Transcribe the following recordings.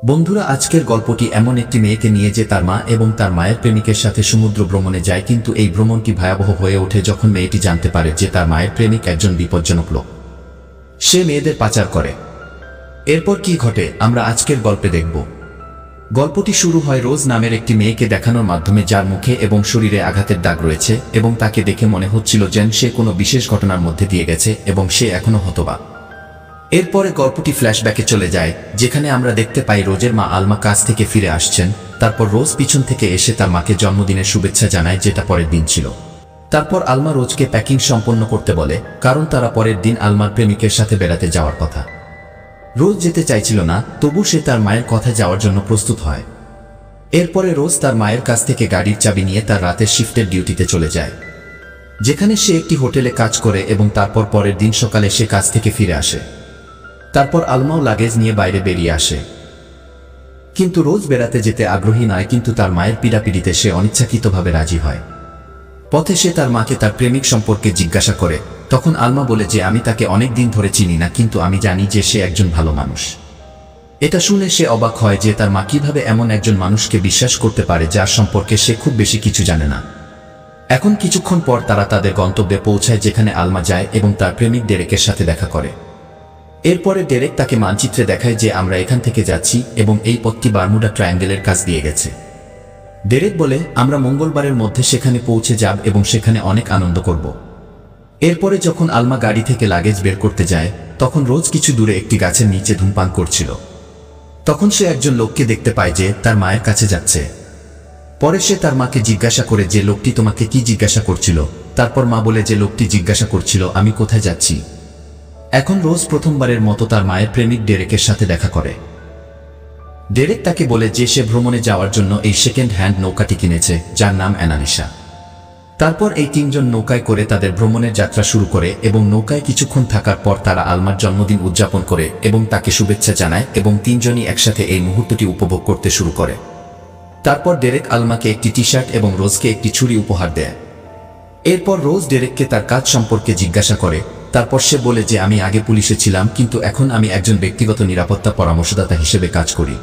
বন্ধুরা, আজকের গল্পটি এমন একটি মেয়েকে নিয়ে যে তার মা এবং তার মায়ের প্রেমিকের সাথে সমুদ্র ভ্রমণে যায়, কিন্তু এই ভ্রমণটি ভয়াবহ হয়ে ওঠে যখন মেয়েটি জানতে পারে যে তার মায়ের প্রেমিক একজন বিপজ্জনক লোক। সে মেয়েদের পাচার করে। এরপর কি ঘটে আমরা আজকের গল্পে দেখব। গল্পটি শুরু হয় রোজ নামের একটি মেয়েকে দেখানোর মাধ্যমে, যার মুখে এবং শরীরে আঘাতের দাগ রয়েছে এবং তাকে দেখে মনে হচ্ছিল যেন সে কোনো বিশেষ ঘটনার মধ্যে দিয়ে গেছে এবং সে এখনো হতবাক। এরপরে গল্পটি ফ্ল্যাশব্যাকে চলে যায়, যেখানে আমরা দেখতে পাই রোজের মা আলমা কাজ থেকে ফিরে আসছেন। তারপর রোজ পিছন থেকে এসে তার মাকে জন্মদিনের শুভেচ্ছা জানায়, যেটা পরের দিন ছিল। তারপর আলমা রোজকে প্যাকিং সম্পন্ন করতে বলে, কারণ তারা পরের দিন আলমার প্রেমিকের সাথে বেড়াতে যাওয়ার কথা। রোজ যেতে চাইছিল না, তবু সে তার মায়ের কথায় যাওয়ার জন্য প্রস্তুত হয়। এরপরে রোজ তার মায়ের কাছ থেকে গাড়ির চাবি নিয়ে তার রাতের শিফটের ডিউটিতে চলে যায়, যেখানে সে একটি হোটেলে কাজ করে এবং তারপর পরের দিন সকালে সে কাজ থেকে ফিরে আসে। তারপর আলমাও লাগেজ নিয়ে বাইরে বেরিয়ে আসে, কিন্তু রোজ বেড়াতে যেতে আগ্রহী নয়, কিন্তু তার মায়ের পীড়াপিড়িতে সে অনিচ্ছাকৃতভাবে রাজি হয়। পথে সে তার মাকে তার প্রেমিক সম্পর্কে জিজ্ঞাসা করে। তখন আলমা বলে যে আমি তাকে অনেক দিন ধরে চিনি না, কিন্তু আমি জানি যে সে একজন ভালো মানুষ। এটা শুনে সে অবাক হয় যে তার মা কিভাবে এমন একজন মানুষকে বিশ্বাস করতে পারে যার সম্পর্কে সে খুব বেশি কিছু জানে না। এখন কিছুক্ষণ পর তারা তাদের গন্তব্যে পৌঁছায়, যেখানে আলমা যায় এবং তার প্রেমিক ডেরেকের সাথে দেখা করে। এরপরে ডেরেক তাকে মানচিত্রে দেখায় যে আমরা এখান থেকে যাচ্ছি এবং এই পথটি বারমুডা ট্রায়াঙ্গেলের কাছ দিয়ে গেছে। ডেরেক বলে আমরা মঙ্গলবারের মধ্যে সেখানে পৌঁছে যাব এবং সেখানে অনেক আনন্দ করব। এরপরে যখন আলমা গাড়ি থেকে লাগেজ বের করতে যায়, তখন রোজ কিছু দূরে একটি গাছের নিচে ধূমপান করছিল। তখন সে একজন লোককে দেখতে পায় যে তার মায়ের কাছে যাচ্ছে। পরে সে তার মাকে জিজ্ঞাসা করে যে লোকটি তোমাকে কি জিজ্ঞাসা করছিল। তারপর মা বলে যে লোকটি জিজ্ঞাসা করছিল আমি কোথায় যাচ্ছি। এখন রোজ প্রথমবারের মতো তার মায়ের প্রেমিক ডেরেকের সাথে দেখা করে। ডেরেক তাকে বলে যে সে ভ্রমণে যাওয়ার জন্য এই সেকেন্ড হ্যান্ড নৌকাটি কিনেছে, যার নাম অ্যানালিসা। তারপর এই তিনজন নৌকায় করে তাদের ভ্রমণের যাত্রা শুরু করে এবং নৌকায় কিছুক্ষণ থাকার পর তারা আলমার জন্মদিন উদযাপন করে এবং তাকে শুভেচ্ছা জানায় এবং তিনজনই একসাথে এই মুহূর্তটি উপভোগ করতে শুরু করে। তারপর ডেরেক আলমাকে একটি টি শার্ট এবং রোজকে একটি ছুরি উপহার দেয়। এরপর রোজ ডেরেককে তার কাজ সম্পর্কে জিজ্ঞাসা করে। তারপর সে বলে যে আমি আগে পুলিশে ছিলাম, কিন্তু এখন আমি একজন ব্যক্তিগত নিরাপত্তা পরামর্শদাতা হিসেবে কাজ করি।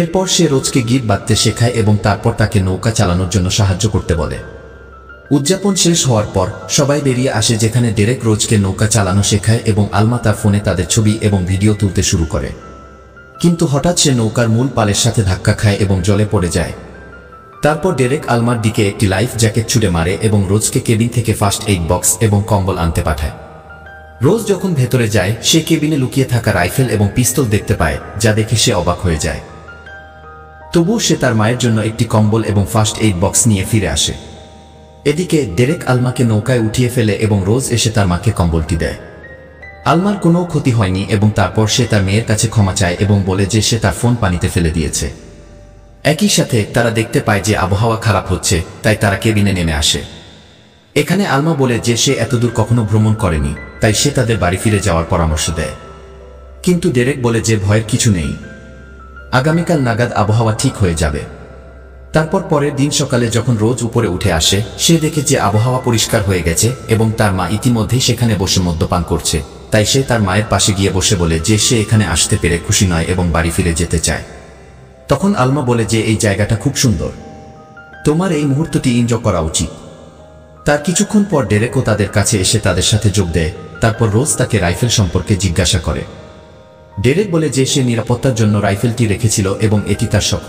এরপর সে রোজকে গিট বাঁধতে শেখায় এবং তারপর তাকে নৌকা চালানোর জন্য সাহায্য করতে বলে। উদযাপন শেষ হওয়ার পর সবাই বেরিয়ে আসে, যেখানে ডেরেক রোজকে নৌকা চালানো শেখায় এবং আলমা তার ফোনে তাদের ছবি এবং ভিডিও তুলতে শুরু করে। কিন্তু হঠাৎ সে নৌকার মূল পালের সাথে ধাক্কা খায় এবং জলে পড়ে যায়। তারপর ডেরেক আলমার দিকে একটি লাইফ জ্যাকেট ছুঁড়ে মারে এবং রোজকে কেবিন থেকে ফার্স্ট এইড বক্স এবং কম্বল আনতে পাঠায়। রোজ যখন ভেতরে যায়, সে কেবিনে লুকিয়ে থাকা রাইফেল এবং পিস্তল দেখতে পায়, যা দেখে সে অবাক হয়ে যায়। তবুও সে তার মায়ের জন্য একটি কম্বল এবং ফার্স্ট এইড বক্স নিয়ে ফিরে আসে। এদিকে ডেরেক আলমাকে নৌকায় উঠিয়ে ফেলে এবং রোজ এসে তার মাকে কম্বলটি দেয়। আলমার কোনো ক্ষতি হয়নি এবং তারপর সে তার মেয়ের কাছে ক্ষমা চায় এবং বলে যে সে তার ফোন পানিতে ফেলে দিয়েছে। একই সাথে তারা দেখতে পায় যে আবহাওয়া খারাপ হচ্ছে, তাই তারা কেবিনে নেমে আসে। এখানে আলমা বলে যে সে এতদূর কখনো ভ্রমণ করেনি, তাই সে তাদের বাড়ি ফিরে যাওয়ার পরামর্শ দেয়। কিন্তু ডেরেক বলে যে ভয়ের কিছু নেই, আগামীকাল নাগাদ আবহাওয়া ঠিক হয়ে যাবে। তারপর পরের দিন সকালে যখন রোজ উপরে উঠে আসে, সে দেখে যে আবহাওয়া পরিষ্কার হয়ে গেছে এবং তার মা ইতিমধ্যেই সেখানে বসে মদ্যপান করছে। তাই সে তার মায়ের পাশে গিয়ে বসে বলে যে সে এখানে আসতে পেরে খুশি নয় এবং বাড়ি ফিরে যেতে চায়। তখন আলমা বলে যে এই জায়গাটা খুব সুন্দর, তোমার এই মুহূর্তটি এনজয় করা উচিত। তার কিছুক্ষণ পর ডেরেকও তাদের কাছে এসে তাদের সাথে যোগ দেয়। তারপর রোজ তাকে রাইফেল সম্পর্কে জিজ্ঞাসা করে। ডেরেক বলে যে সে নিরাপত্তার জন্য রাইফেলটি রেখেছিল এবং এটি তার শখ।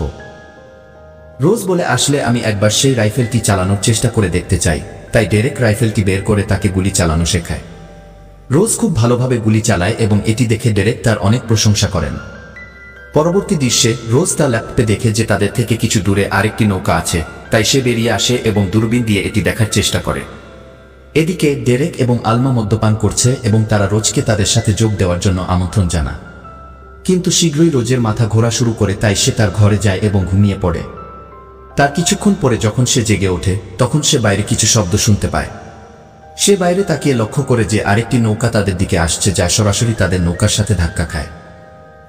রোজ বলে আসলে আমি একবার সেই রাইফেলটি চালানোর চেষ্টা করে দেখতে চাই। তাই ডেরেক রাইফেলটি বের করে তাকে গুলি চালানো শেখায়। রোজ খুব ভালোভাবে গুলি চালায় এবং এটি দেখে ডেরেক তার অনেক প্রশংসা করেন। পরবর্তী দৃশ্যে রোজ তার ল্যাপটপে দেখে যে তাদের থেকে কিছু দূরে আরেকটি নৌকা আছে, তাই সে বেরিয়ে আসে এবং দূরবীন দিয়ে এটি দেখার চেষ্টা করে। এদিকে ডেরেক এবং আলমা মদ্যপান করছে এবং তারা রোজকে তাদের সাথে যোগ দেওয়ার জন্য আমন্ত্রণ জানায়। কিন্তু শীঘ্রই রোজের মাথা ঘোরা শুরু করে, তাই সে তার ঘরে যায় এবং ঘুমিয়ে পড়ে। তার কিছুক্ষণ পরে যখন সে জেগে ওঠে, তখন সে বাইরে কিছু শব্দ শুনতে পায়। সে বাইরে তাকিয়ে লক্ষ্য করে যে আরেকটি নৌকা তাদের দিকে আসছে, যা সরাসরি তাদের নৌকার সাথে ধাক্কা খায়।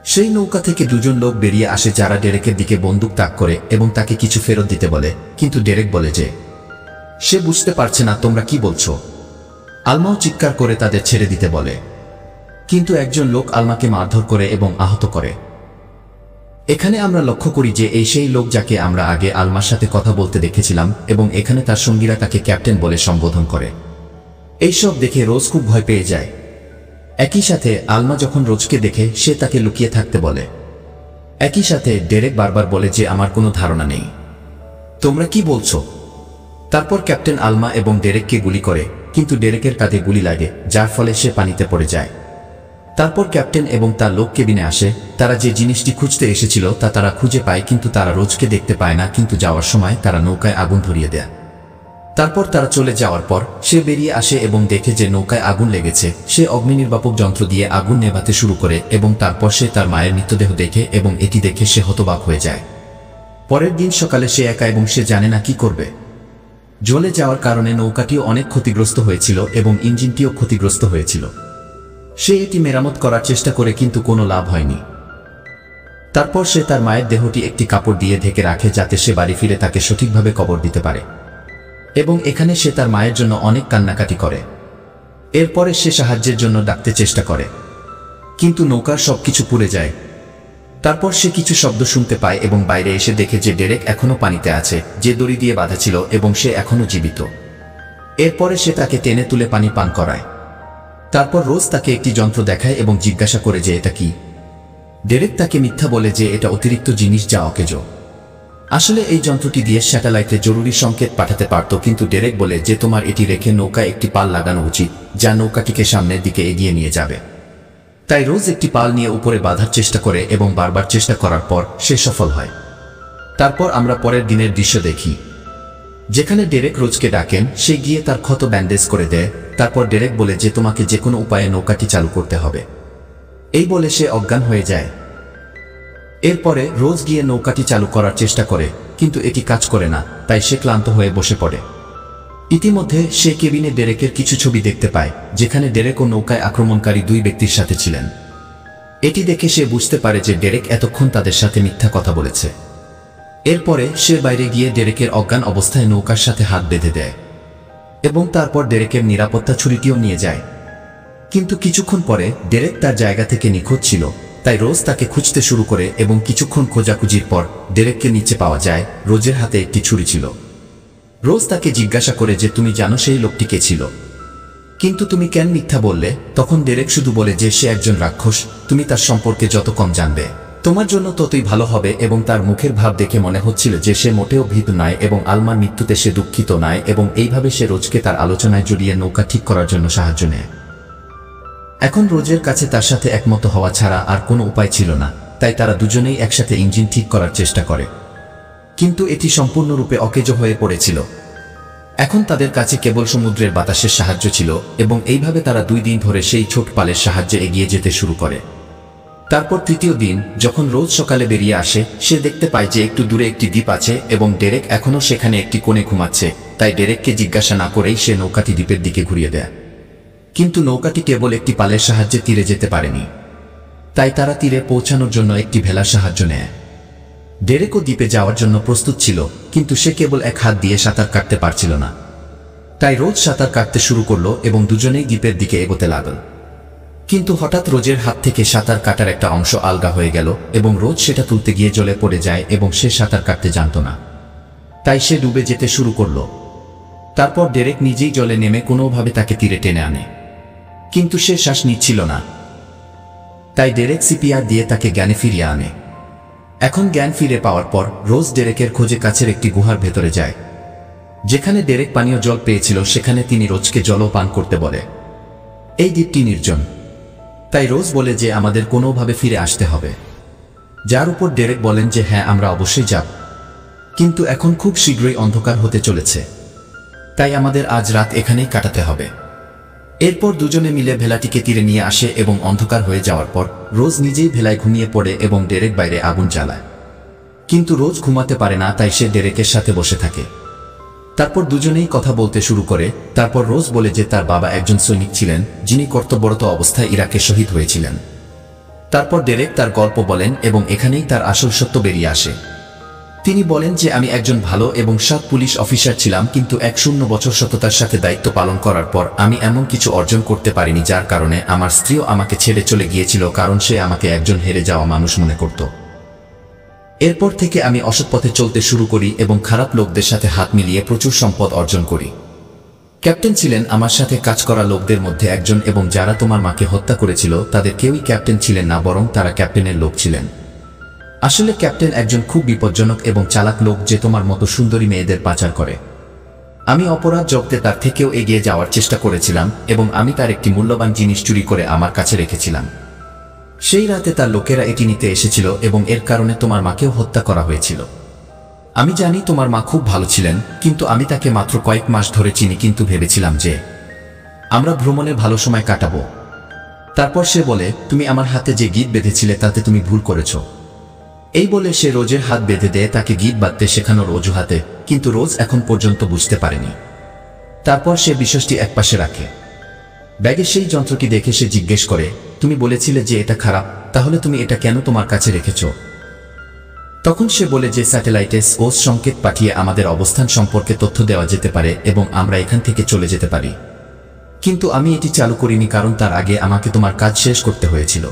সেই নৌকা থেকে দুজন লোক বেরিয়ে আসে, যারা ডেরেকের দিকে বন্দুক তাক করে এবং তাকে কিছু ফেরত দিতে বলে। কিন্তু ডেরেক বলে যে সে বুঝতে পারছে না তোমরা কি বলছো। আলমাও চিৎকার করে তাদের ছেড়ে দিতে বলে, কিন্তু একজন লোক আলমাকে মারধর করে এবং আহত করে। এখানে আমরা লক্ষ্য করি যে এই সেই লোক যাকে আমরা আগে আলমার সাথে কথা বলতে দেখেছিলাম এবং এখানে তার সঙ্গীরা তাকে ক্যাপ্টেন বলে সম্বোধন করে। এইসব দেখে রোজ খুব ভয় পেয়ে যায়। একই সাথে আলমা যখন রোজকে দেখে সে তাকে লুকিয়ে থাকতে বলে। একই সাথে ডেরেক বারবার বলে যে আমার কোনো ধারণা নেই, তোমরা কি বলছো? তারপর ক্যাপ্টেন আলমা এবং ডেরেককে গুলি করে, কিন্তু ডেরেকের কাঁধে গুলি লাগে যার ফলে সে পানিতে পড়ে যায়। তারপর ক্যাপ্টেন এবং তার লোক কেবিনে আসে। তারা যে জিনিসটি খুঁজতে এসেছিল তা তারা খুঁজে পায়, কিন্তু তারা রোজকে দেখতে পায় না। কিন্তু যাওয়ার সময় তারা নৌকায় আগুন ধরিয়ে দেয়। তারপর তারা চলে যাওয়ার পর সে বেরিয়ে আসে এবং দেখে যে নৌকায় আগুন লেগেছে। সে অগ্নিনির্বাপক যন্ত্র দিয়ে আগুন নেভাতে শুরু করে এবং তারপর সে তার মায়ের মৃতদেহ দেখে এবং এটি দেখে সে হতবাক হয়ে যায়। পরের দিন সকালে সে একা এবং সে জানে না কি করবে। জ্বলে যাওয়ার কারণে নৌকাটিও অনেক ক্ষতিগ্রস্ত হয়েছিল এবং ইঞ্জিনটিও ক্ষতিগ্রস্ত হয়েছিল। সে এটি মেরামত করার চেষ্টা করে, কিন্তু কোনো লাভ হয়নি। তারপর সে তার মায়ের দেহটি একটি কাপড় দিয়ে ঢেকে রাখে যাতে সে বাড়ি ফিরে তাকে সঠিকভাবে কবর দিতে পারে, এবং এখানে সে তার মায়ের জন্য অনেক কান্নাকাটি করে। এরপরে সে সাহায্যের জন্য ডাকতে চেষ্টা করে, কিন্তু নৌকার সবকিছু পুড়ে যায়। তারপর সে কিছু শব্দ শুনতে পায় এবং বাইরে এসে দেখে যে ডেরেক এখনো পানিতে আছে, যে দড়ি দিয়ে বাঁধা ছিল, এবং সে এখনো জীবিত। এরপরে সে তাকে টেনে তুলে পানি পান করায়। তারপর রোজ তাকে একটি যন্ত্র দেখায় এবং জিজ্ঞাসা করে যে এটা কি। ডেরেক তাকে মিথ্যা বলে যে এটা অতিরিক্ত জিনিস যা অকেজো। আসলে এই যন্ত্রটি দিয়ে স্যাটেলাইটে জরুরি সংকেত পাঠাতে পারত, কিন্তু ডেরেক বলে যে তোমার এটি রেখে নৌকায় একটি পাল লাগানো উচিত যা নৌকাটিকে সামনের দিকে এগিয়ে নিয়ে যাবে। তাই রোজ একটি পাল নিয়ে উপরে বাঁধার চেষ্টা করে এবং বারবার চেষ্টা করার পর সে সফল হয়। তারপর আমরা পরের দিনের দৃশ্য দেখি, যেখানে ডেরেক রোজকে ডাকেন। সে গিয়ে তার ক্ষত ব্যান্ডেজ করে দেয়। তারপর ডেরেক বলে যে তোমাকে যে কোনো উপায়ে নৌকাটি চালু করতে হবে। এই বলে সে অজ্ঞান হয়ে যায়। এরপরে রোজ গিয়ে নৌকাটি চালু করার চেষ্টা করে, কিন্তু এটি কাজ করে না। তাই সে ক্লান্ত হয়ে বসে পড়ে। ইতিমধ্যে সে কেবিনে ডেরেকের কিছু ছবি দেখতে পায়, যেখানে ডেরেক ও নৌকায় আক্রমণকারী দুই ব্যক্তির সাথে ছিলেন। এটি দেখে সে বুঝতে পারে যে ডেরেক এতক্ষণ তাদের সাথে মিথ্যা কথা বলেছে। এরপরে সে বাইরে গিয়ে ডেরেকের অজ্ঞান অবস্থায় নৌকার সাথে হাত বেঁধে দেয় এবং তারপর ডেরেকের নিরাপত্তা ছুরিটিও নিয়ে যায়। কিন্তু কিছুক্ষণ পরে ডেরেক তার জায়গা থেকে নিখোঁজ ছিল। তাই রোজ তাকে খুঁজতে শুরু করে এবং কিছুক্ষণ খোঁজাখুঁজির পর ডেরেককে নিচে পাওয়া যায়। রোজের হাতে একটি ছুরি ছিল। রোজ তাকে জিজ্ঞাসা করে যে তুমি জানো সেই লোকটি কে ছিল, কিন্তু তুমি কেন মিথ্যা বললে? তখন ডেরেক শুধু বলে যে সে একজন রাক্ষস, তুমি তার সম্পর্কে যত কম জানবে তোমার জন্য ততই ভালো হবে। এবং তার মুখের ভাব দেখে মনে হচ্ছিল যে সে মোটেও ভীত নয় এবং আলমার মৃত্যুতে সে দুঃখিত নয়, এবং এইভাবে সে রোজকে তার আলোচনায় জড়িয়ে নৌকা ঠিক করার জন্য সাহায্য নেয়। এখন রোজের কাছে তার সাথে একমত হওয়া ছাড়া আর কোনো উপায় ছিল না। তাই তারা দুজনেই একসাথে ইঞ্জিন ঠিক করার চেষ্টা করে, কিন্তু এটি সম্পূর্ণরূপে অকেজো হয়ে পড়েছিল। এখন তাদের কাছে কেবল সমুদ্রের বাতাসের সাহায্য ছিল, এবং এইভাবে তারা 2 দিন ধরে সেই ছোট পালের সাহায্যে এগিয়ে যেতে শুরু করে। তারপর তৃতীয় দিন যখন রোজ সকালে বেরিয়ে আসে, সে দেখতে পায় যে একটু দূরে একটি দ্বীপ আছে এবং ডেরেক এখনও সেখানে একটি কোণে ঘুমাচ্ছে। তাই ডেরেককে জিজ্ঞাসা না করেই সে নৌকাটি দ্বীপের দিকে ঘুরিয়ে দেয়। কিন্তু নৌকাটি কেবল একটি পালের সাহায্যে তীরে যেতে পারেনি। তাই তারা তীরে পৌঁছানোর জন্য একটি ভেলার সাহায্য নেয়। ডেরেকও দ্বীপে যাওয়ার জন্য প্রস্তুত ছিল, কিন্তু সে কেবল এক হাত দিয়ে সাঁতার কাটতে পারছিল না। তাই রোজ সাঁতার কাটতে শুরু করলো এবং দুজনেই দ্বীপের দিকে এগোতে লাগল। কিন্তু হঠাৎ রোজের হাত থেকে সাঁতার কাটার একটা অংশ আলগা হয়ে গেল এবং রোজ সেটা তুলতে গিয়ে জলে পড়ে যায় এবং সে সাঁতার কাটতে জানত না। তাই সে ডুবে যেতে শুরু করলো। তারপর ডেরেক নিজেই জলে নেমে কোনোভাবে তাকে তীরে টেনে আনে, কিন্তু সে শ্বাস নিচ্ছিল না। তাই ডেরেক সিপিআর দিয়ে তাকে জ্ঞানে ফিরিয়ে আনে। এখন জ্ঞান ফিরে পাওয়ার পর রোজ ডেরেকের খোঁজে কাছের একটি গুহার ভেতরে যায়। যেখানে ডেরেক পানীয় জল পেয়েছিল সেখানে তিনি রোজকে জলও পান করতে বলে। এই দ্বীপটি নির্জন, তাই রোজ বলে যে আমাদের কোনোভাবে ফিরে আসতে হবে। যার উপর ডেরেক বলেন যে হ্যাঁ, আমরা অবশ্যই যাব, কিন্তু এখন খুব শীঘ্রই অন্ধকার হতে চলেছে, তাই আমাদের আজ রাত এখানেই কাটাতে হবে। এরপর দুজনে মিলে ভেলাটিকে তীরে নিয়ে আসে এবং অন্ধকার হয়ে যাওয়ার পর রোজ নিজেই ভেলায় ঘুমিয়ে পড়ে এবং ডেরেক বাইরে আগুন জ্বালায়। কিন্তু রোজ ঘুমাতে পারে না, তাই সে ডেরেকের সাথে বসে থাকে। তারপর দুজনেই কথা বলতে শুরু করে। তারপর রোজ বলে যে তার বাবা একজন সৈনিক ছিলেন যিনি কর্তব্যরত অবস্থায় ইরাকে শহীদ হয়েছিলেন। তারপর ডেরেক তার গল্প বলেন এবং এখানেই তার আসল সত্য বেরিয়ে আসে। তিনি বলেন যে আমি একজন ভালো এবং সৎ পুলিশ অফিসার ছিলাম, কিন্তু 100 বছর সততার সাথে দায়িত্ব পালন করার পর আমি এমন কিছু অর্জন করতে পারিনি যার কারণে আমার স্ত্রীও আমাকে ছেড়ে চলে গিয়েছিল, কারণ সে আমাকে একজন হেরে যাওয়া মানুষ মনে করত। এরপর থেকে আমি অসৎ পথে চলতে শুরু করি এবং খারাপ লোকদের সাথে হাত মিলিয়ে প্রচুর সম্পদ অর্জন করি। ক্যাপ্টেন ছিলেন আমার সাথে কাজ করা লোকদের মধ্যে একজন এবং যারা তোমার মাকে হত্যা করেছিল তাদের কেউই ক্যাপ্টেন ছিলেন না, বরং তারা ক্যাপ্টেনের লোক ছিলেন। আসলে ক্যাপ্টেন একজন খুব বিপজ্জনক এবং চালাক লোক যে তোমার মতো সুন্দরী মেয়েদের পাচার করে। আমি অপরাধ জগতে তার থেকেও এগিয়ে যাওয়ার চেষ্টা করেছিলাম এবং আমি তার একটি মূল্যবান জিনিস চুরি করে আমার কাছে রেখেছিলাম। সেই রাতে তার লোকেরা এটি নিতে এসেছিল এবং এর কারণে তোমার মাকেও হত্যা করা হয়েছিল। আমি জানি তোমার মা খুব ভালো ছিলেন, কিন্তু আমি তাকে মাত্র কয়েক মাস ধরে চিনি, কিন্তু ভেবেছিলাম যে আমরা ভ্রমণে ভালো সময় কাটাবো। তারপর সে বলে, তুমি আমার হাতে যে গীত বেঁধেছিলে তাতে তুমি ভুল করেছ। এই বলে সে রোজের হাত বেঁধে দেয় তাকে গীত বাঁধতে শেখানোর অজুহাতে, কিন্তু রোজ এখন পর্যন্ত বুঝতে পারেনি। তারপর সে বিষয়টি একপাশে রাখে। ব্যাগে সেই যন্ত্রটি দেখে সে জিজ্ঞেস করে, তুমি বলেছিলে যে এটা খারাপ, তাহলে তুমি এটা কেন তোমার কাছে রেখেছ? তখন সে বলে যে স্যাটেলাইটে স্পোর্স সংকেত পাঠিয়ে আমাদের অবস্থান সম্পর্কে তথ্য দেওয়া যেতে পারে এবং আমরা এখান থেকে চলে যেতে পারি। কিন্তু আমি এটি চালু করিনি কারণ তার আগে আমাকে তোমার কাজ শেষ করতে হয়েছিল।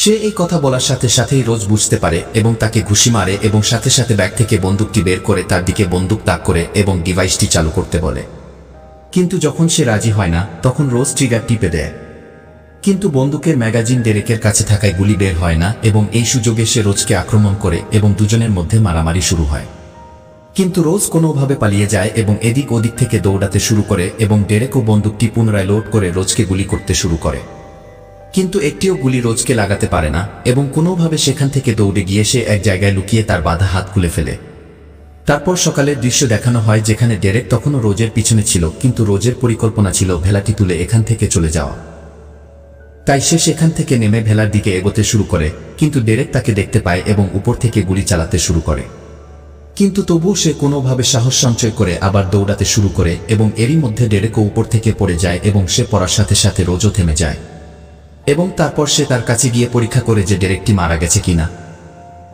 সে এই কথা বলার সাথে সাথেই রোজ বুঝতে পারে এবং তাকে ঘুষি মারে এবং সাথে সাথে ব্যাগ থেকে বন্দুকটি বের করে তার দিকে বন্দুক তাক করে এবং ডিভাইসটি চালু করতে বলে। কিন্তু যখন সে রাজি হয় না তখন রোজ ট্রিগার টিপে দেয়, কিন্তু বন্দুকের ম্যাগাজিন ডেরেকের কাছে থাকায় গুলি বের হয় না এবং এই সুযোগে সে রোজকে আক্রমণ করে এবং দুজনের মধ্যে মারামারি শুরু হয়। কিন্তু রোজ কোনোভাবে পালিয়ে যায় এবং এদিক ওদিক থেকে দৌড়াতে শুরু করে এবং ডেরেকও বন্দুকটি পুনরায় লোড করে রোজকে গুলি করতে শুরু করে, কিন্তু একটিও গুলি রোজকে লাগাতে পারে না এবং কোনোভাবে সেখান থেকে দৌড়ে গিয়ে সে এক জায়গায় লুকিয়ে তার বাঁধা হাত খুলে ফেলে। তারপর সকালের দৃশ্য দেখানো হয় যেখানে ডেরেক তখনও রোজের পিছনে ছিল, কিন্তু রোজের পরিকল্পনা ছিল ভেলাটি তুলে এখান থেকে চলে যাওয়া। তাই সে সেখান থেকে নেমে ভেলার দিকে এগোতে শুরু করে, কিন্তু ডেরেক তাকে দেখতে পায় এবং উপর থেকে গুলি চালাতে শুরু করে। কিন্তু তবুও সে কোনোভাবে সাহস সঞ্চয় করে আবার দৌড়াতে শুরু করে এবং এরই মধ্যে ডেরেকও উপর থেকে পড়ে যায় এবং সে পড়ার সাথে সাথে রোজও থেমে যায় এবং তারপর সে তার কাছে গিয়ে পরীক্ষা করে যে ডেরেকটি মারা গেছে কিনা,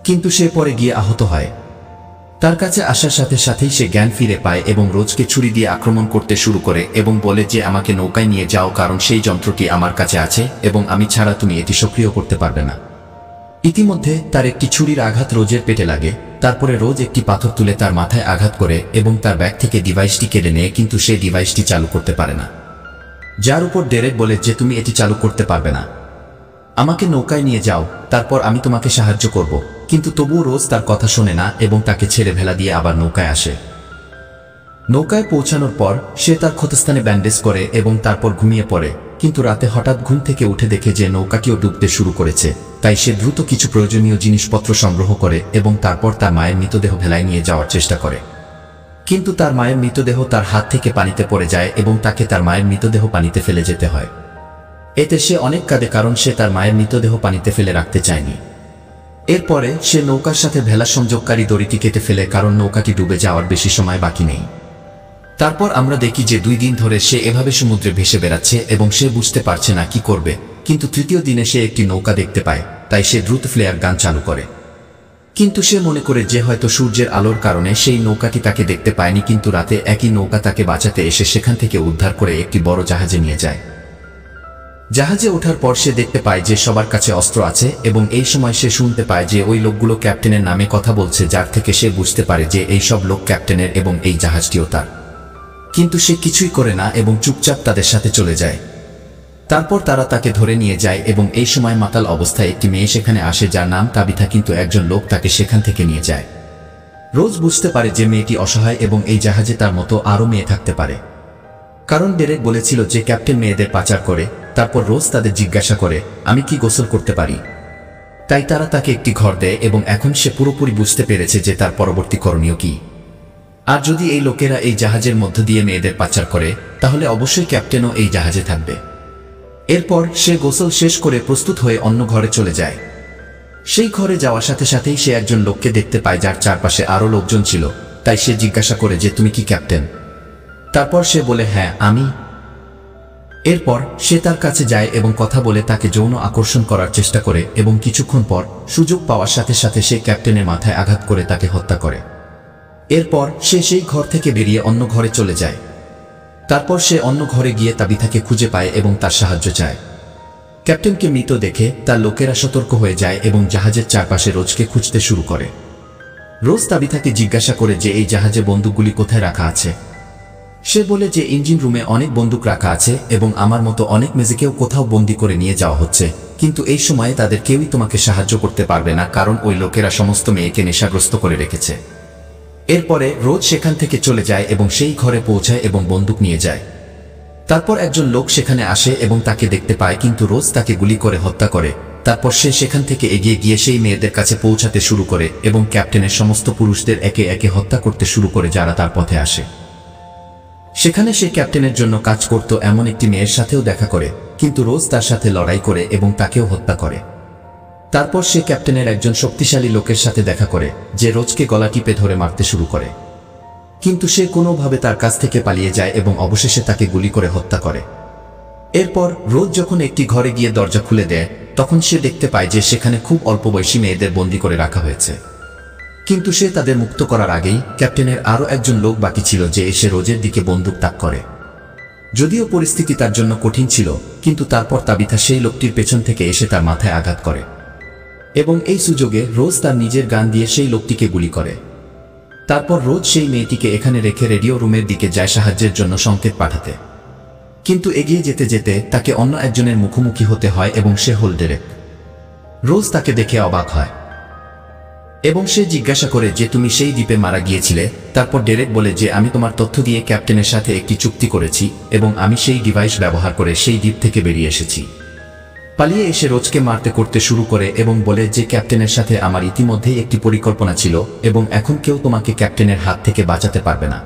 কিন্তু সে পরে গিয়ে আহত হয়। তার কাছে আসার সাথে সাথেই সে জ্ঞান ফিরে পায় এবং রোজকে ছুরি দিয়ে আক্রমণ করতে শুরু করে এবং বলে যে আমাকে নৌকায় নিয়ে যাও কারণ সেই যন্ত্রটি আমার কাছে আছে এবং আমি ছাড়া তুমি এটি সক্রিয় করতে পারবে না। ইতিমধ্যে তার একটি ছুরির আঘাত রোজের পেটে লাগে। তারপরে রোজ একটি পাথর তুলে তার মাথায় আঘাত করে এবং তার ব্যাগ থেকে ডিভাইসটি কেড়ে নেয়, কিন্তু সে ডিভাইসটি চালু করতে পারে না। যার উপর ডেরেক বলে যে তুমি এটি চালু করতে পারবে না, আমাকে নৌকায় নিয়ে যাও, তারপর আমি তোমাকে সাহায্য করব। কিন্তু তবুও রোজ তার কথা শোনে না এবং তাকে ছেড়ে ভেলা দিয়ে আবার নৌকায় আসে। নৌকায় পৌঁছানোর পর সে তার ক্ষতস্থানে ব্যান্ডেজ করে এবং তারপর ঘুমিয়ে পড়ে, কিন্তু রাতে হঠাৎ ঘুম থেকে উঠে দেখে যে নৌকাটিও ডুবতে শুরু করেছে। তাই সে দ্রুত কিছু প্রয়োজনীয় জিনিসপত্র সংগ্রহ করে এবং তারপর তার মায়ের মৃতদেহ ভেলায় নিয়ে যাওয়ার চেষ্টা করে, কিন্তু তার মায়ের মৃতদেহ তার হাত থেকে পানিতে পড়ে যায় এবং তাকে তার মায়ের মৃতদেহ পানিতে ফেলে যেতে হয়। এতে সে অনেক কাঁদে কারণ সে তার মায়ের মৃতদেহ পানিতে ফেলে রাখতে চায়নি। এরপরে সে নৌকার সাথে ভেলা সংযোগকারী দড়িটি কেটে ফেলে কারণ নৌকাটি ডুবে যাওয়ার বেশি সময় বাকি নেই। তারপর আমরা দেখি যে 2 দিন ধরে সে এভাবে সমুদ্রে ভেসে বেড়াচ্ছে এবং সে বুঝতে পারছে না কি করবে, কিন্তু তৃতীয় দিনে সে একটি নৌকা দেখতে পায়। তাই সে দ্রুত ফ্লেয়ার গান চালু করে, কিন্তু সে মনে করে যে হয়তো সূর্যের আলোর কারণে সেই নৌকাটি তাকে দেখতে পায়নি, কিন্তু রাতে একই নৌকা তাকে বাঁচাতে এসে সেখান থেকে উদ্ধার করে একটি বড় জাহাজে নিয়ে যায়। জাহাজে ওঠার পর সে দেখতে পায় যে সবার কাছে অস্ত্র আছে এবং এই সময় সে শুনতে পায় যে ওই লোকগুলো ক্যাপ্টেনের নামে কথা বলছে, যার থেকে সে বুঝতে পারে যে এই সব লোক ক্যাপ্টেনের এবং এই জাহাজটিও তার। কিন্তু সে কিছুই করে না এবং চুপচাপ তাদের সাথে চলে যায়। তারপর তারা তাকে ধরে নিয়ে যায় এবং এই সময় মাতাল অবস্থায় একটি মেয়ে সেখানে আসে যার নাম তাবিথা, কিন্তু একজন লোক তাকে সেখান থেকে নিয়ে যায়। রোজ বুঝতে পারে যে মেয়েটি অসহায় এবং এই জাহাজে তার মতো আরও মেয়ে থাকতে পারে, কারণ ডেরেক বলেছিল যে ক্যাপ্টেন মেয়েদের পাচার করে। তারপর রোজ তাদের জিজ্ঞাসা করে, আমি কি গোসল করতে পারি? তাই তারা তাকে একটি ঘর দেয় এবং এখন সে পুরোপুরি বুঝতে পেরেছে যে তার পরবর্তী করণীয় কি। আর যদি এই লোকেরা এই জাহাজের মধ্য দিয়ে মেয়েদের পাচার করে তাহলে অবশ্যই ক্যাপ্টেনও এই জাহাজে থাকবে। এরপর সে গোসল শেষ করে প্রস্তুত হয়ে অন্য ঘরে চলে যায়। সেই ঘরে যাওয়ার সাথে সাথেই সে একজন লোককে দেখতে পায় যার চারপাশে আরও লোকজন ছিল। তাই সে জিজ্ঞাসা করে যে তুমি কি ক্যাপ্টেন? তারপর সে বলে হ্যাঁ আমি। এরপর সে তার কাছে যায় এবং কথা বলে তাকে যৌন আকর্ষণ করার চেষ্টা করে এবং কিছুক্ষণ পর সুযোগ পাওয়ার সাথে সাথে সে ক্যাপ্টেনের মাথায় আঘাত করে তাকে হত্যা করে। এরপর সে সেই ঘর থেকে বেরিয়ে অন্য ঘরে চলে যায়। তারপর সে অন্য ঘরে গিয়ে তাবিথাকে খুঁজে পায় এবং তার সাহায্য চায়। ক্যাপ্টেনকে মৃত দেখে তার লোকেরা সতর্ক হয়ে যায় এবং জাহাজের চারপাশে রোজকে খুঁজতে শুরু করে। রোজ তাবিথাকে জিজ্ঞাসা করে যে এই জাহাজে বন্দুকগুলি কোথায় রাখা আছে। সে বলে যে ইঞ্জিন রুমে অনেক বন্দুক রাখা আছে এবং আমার মতো অনেক মেয়েকেও কোথাও বন্দি করে নিয়ে যাওয়া হচ্ছে, কিন্তু এই সময়ে তাদের কেউই তোমাকে সাহায্য করতে পারবে না, কারণ ওই লোকেরা সমস্ত মেয়েকে নেশাগ্রস্ত করে রেখেছে। এরপরে রোজ সেখান থেকে চলে যায় এবং সেই ঘরে পৌঁছায় এবং বন্দুক নিয়ে যায়। তারপর একজন লোক সেখানে আসে এবং তাকে দেখতে পায়, কিন্তু রোজ তাকে গুলি করে হত্যা করে। তারপর সে সেখান থেকে এগিয়ে গিয়ে সেই মেয়েদের কাছে পৌঁছাতে শুরু করে এবং ক্যাপ্টেনের সমস্ত পুরুষদের একে একে হত্যা করতে শুরু করে যারা তার পথে আসে। সেখানে সে ক্যাপ্টেনের জন্য কাজ করত এমন একটি মেয়ের সাথেও দেখা করে, কিন্তু রোজ তার সাথে লড়াই করে এবং তাকেও হত্যা করে। তারপর সে ক্যাপ্টেনের একজন শক্তিশালী লোকের সাথে দেখা করে যে রোজকে গলা টিপে ধরে মারতে শুরু করে, কিন্তু সে কোনোভাবে তার কাছ থেকে পালিয়ে যায় এবং অবশেষে তাকে গুলি করে হত্যা করে। এরপর রোজ যখন একটি ঘরে গিয়ে দরজা খুলে দেয়, তখন সে দেখতে পায় যে সেখানে খুব অল্প বয়সী মেয়েদের বন্দী করে রাখা হয়েছে, কিন্তু সে তাদের মুক্ত করার আগেই ক্যাপ্টেনের আরও একজন লোক বাকি ছিল যে এসে রোজের দিকে বন্দুক তাক করে। যদিও পরিস্থিতি তার জন্য কঠিন ছিল, কিন্তু তারপর তাবিথা সেই লোকটির পেছন থেকে এসে তার মাথায় আঘাত করে এবং এই সুযোগে রোজ তার নিজের গান দিয়ে সেই লোকটিকে গুলি করে। তারপর রোজ সেই মেয়েটিকে এখানে রেখে রেডিও রুমের দিকে যায় সাহায্যের জন্য সংকেত পাঠাতে, কিন্তু এগিয়ে যেতে যেতে তাকে অন্য একজনের মুখোমুখি হতে হয় এবং সে হল ডেরেক। রোজ তাকে দেখে অবাক হয় এবং সে জিজ্ঞাসা করে যে তুমি সেই দ্বীপে মারা গিয়েছিলে। তারপর ডেরেক বলে যে আমি তোমার তথ্য দিয়ে ক্যাপ্টেনের সাথে একটি চুক্তি করেছি এবং আমি সেই ডিভাইস ব্যবহার করে সেই দ্বীপ থেকে বেরিয়ে এসেছি। পালিয়ে এসে রোজকে মারতে করতে শুরু করে এবং বলে যে ক্যাপ্টেনের সাথে আমার ইতিমধ্যেই একটি পরিকল্পনা ছিল এবং এখন কেউ তোমাকে ক্যাপ্টেনের হাত থেকে বাঁচাতে পারবে না।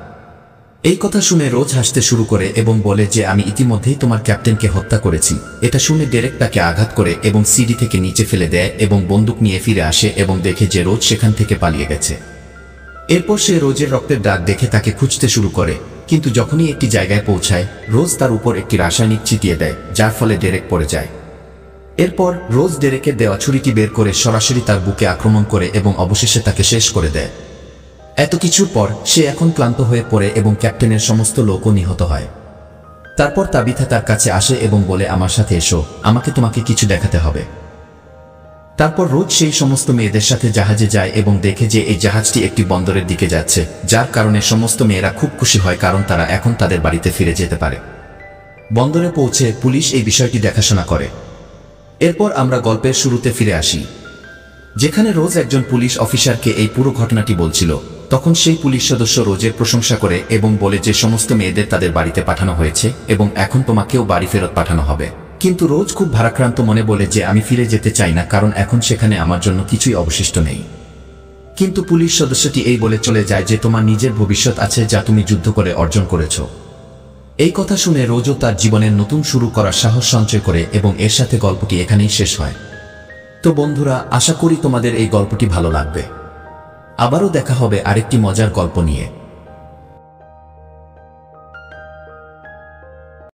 এই কথা শুনে রোজ হাসতে শুরু করে এবং বলে যে আমি ইতিমধ্যেই তোমার ক্যাপ্টেনকে হত্যা করেছি। এটা শুনে ডেরেক তাকে আঘাত করে এবং সিঁড়ি থেকে নিচে ফেলে দেয় এবং বন্দুক নিয়ে ফিরে আসে এবং দেখে যে রোজ সেখান থেকে পালিয়ে গেছে। এরপর সে রোজের রক্তের দাগ দেখে তাকে খুঁজতে শুরু করে, কিন্তু যখনই একটি জায়গায় পৌঁছায় রোজ তার উপর একটি রাসায়নিক ছিটিয়ে দেয়, যার ফলে ডেরেক পড়ে যায়। এরপর রোজ ডেরেকের দেওয়া ছুরিটি বের করে সরাসরি তার বুকে আক্রমণ করে এবং অবশেষে তাকে শেষ করে দেয়। এত কিছুর পর সে এখন ক্লান্ত হয়ে পড়ে এবং ক্যাপ্টেনের সমস্ত লোকও নিহত হয়। তারপর তাবিথা তার কাছে আসে এবং বলে আমার সাথে এসো, আমাকে তোমাকে কিছু দেখাতে হবে। তারপর রোজ সেই সমস্ত মেয়েদের সাথে জাহাজে যায় এবং দেখে যে এই জাহাজটি একটি বন্দরের দিকে যাচ্ছে, যার কারণে সমস্ত মেয়েরা খুব খুশি হয় কারণ তারা এখন তাদের বাড়িতে ফিরে যেতে পারে। বন্দরে পৌঁছে পুলিশ এই বিষয়টি দেখাশোনা করে। এরপর আমরা গল্পের শুরুতে ফিরে আসি, যেখানে রোজ একজন পুলিশ অফিসারকে এই পুরো ঘটনাটি বলছিল। তখন সেই পুলিশ সদস্য রোজের প্রশংসা করে এবং বলে যে সমস্ত মেয়েদের তাদের বাড়িতে পাঠানো হয়েছে এবং এখন তোমাকেও বাড়ি ফেরত পাঠানো হবে। কিন্তু রোজ খুব ভারাক্রান্ত মনে বলে যে আমি ফিরে যেতে চাই না, কারণ এখন সেখানে আমার জন্য কিছুই অবশিষ্ট নেই। কিন্তু পুলিশ সদস্যটি এই বলে চলে যায় যে তোমার নিজের ভবিষ্যৎ আছে যা তুমি যুদ্ধ করে অর্জন করেছ। এই কথা শুনে রোজও তার জীবনের নতুন শুরু করার সাহস সঞ্চয় করে এবং এর সাথে গল্পটি এখানেই শেষ হয়। তো বন্ধুরা, আশা করি তোমাদের এই গল্পটি ভালো লাগবে। আবারও দেখা হবে আরেকটি মজার গল্প নিয়ে।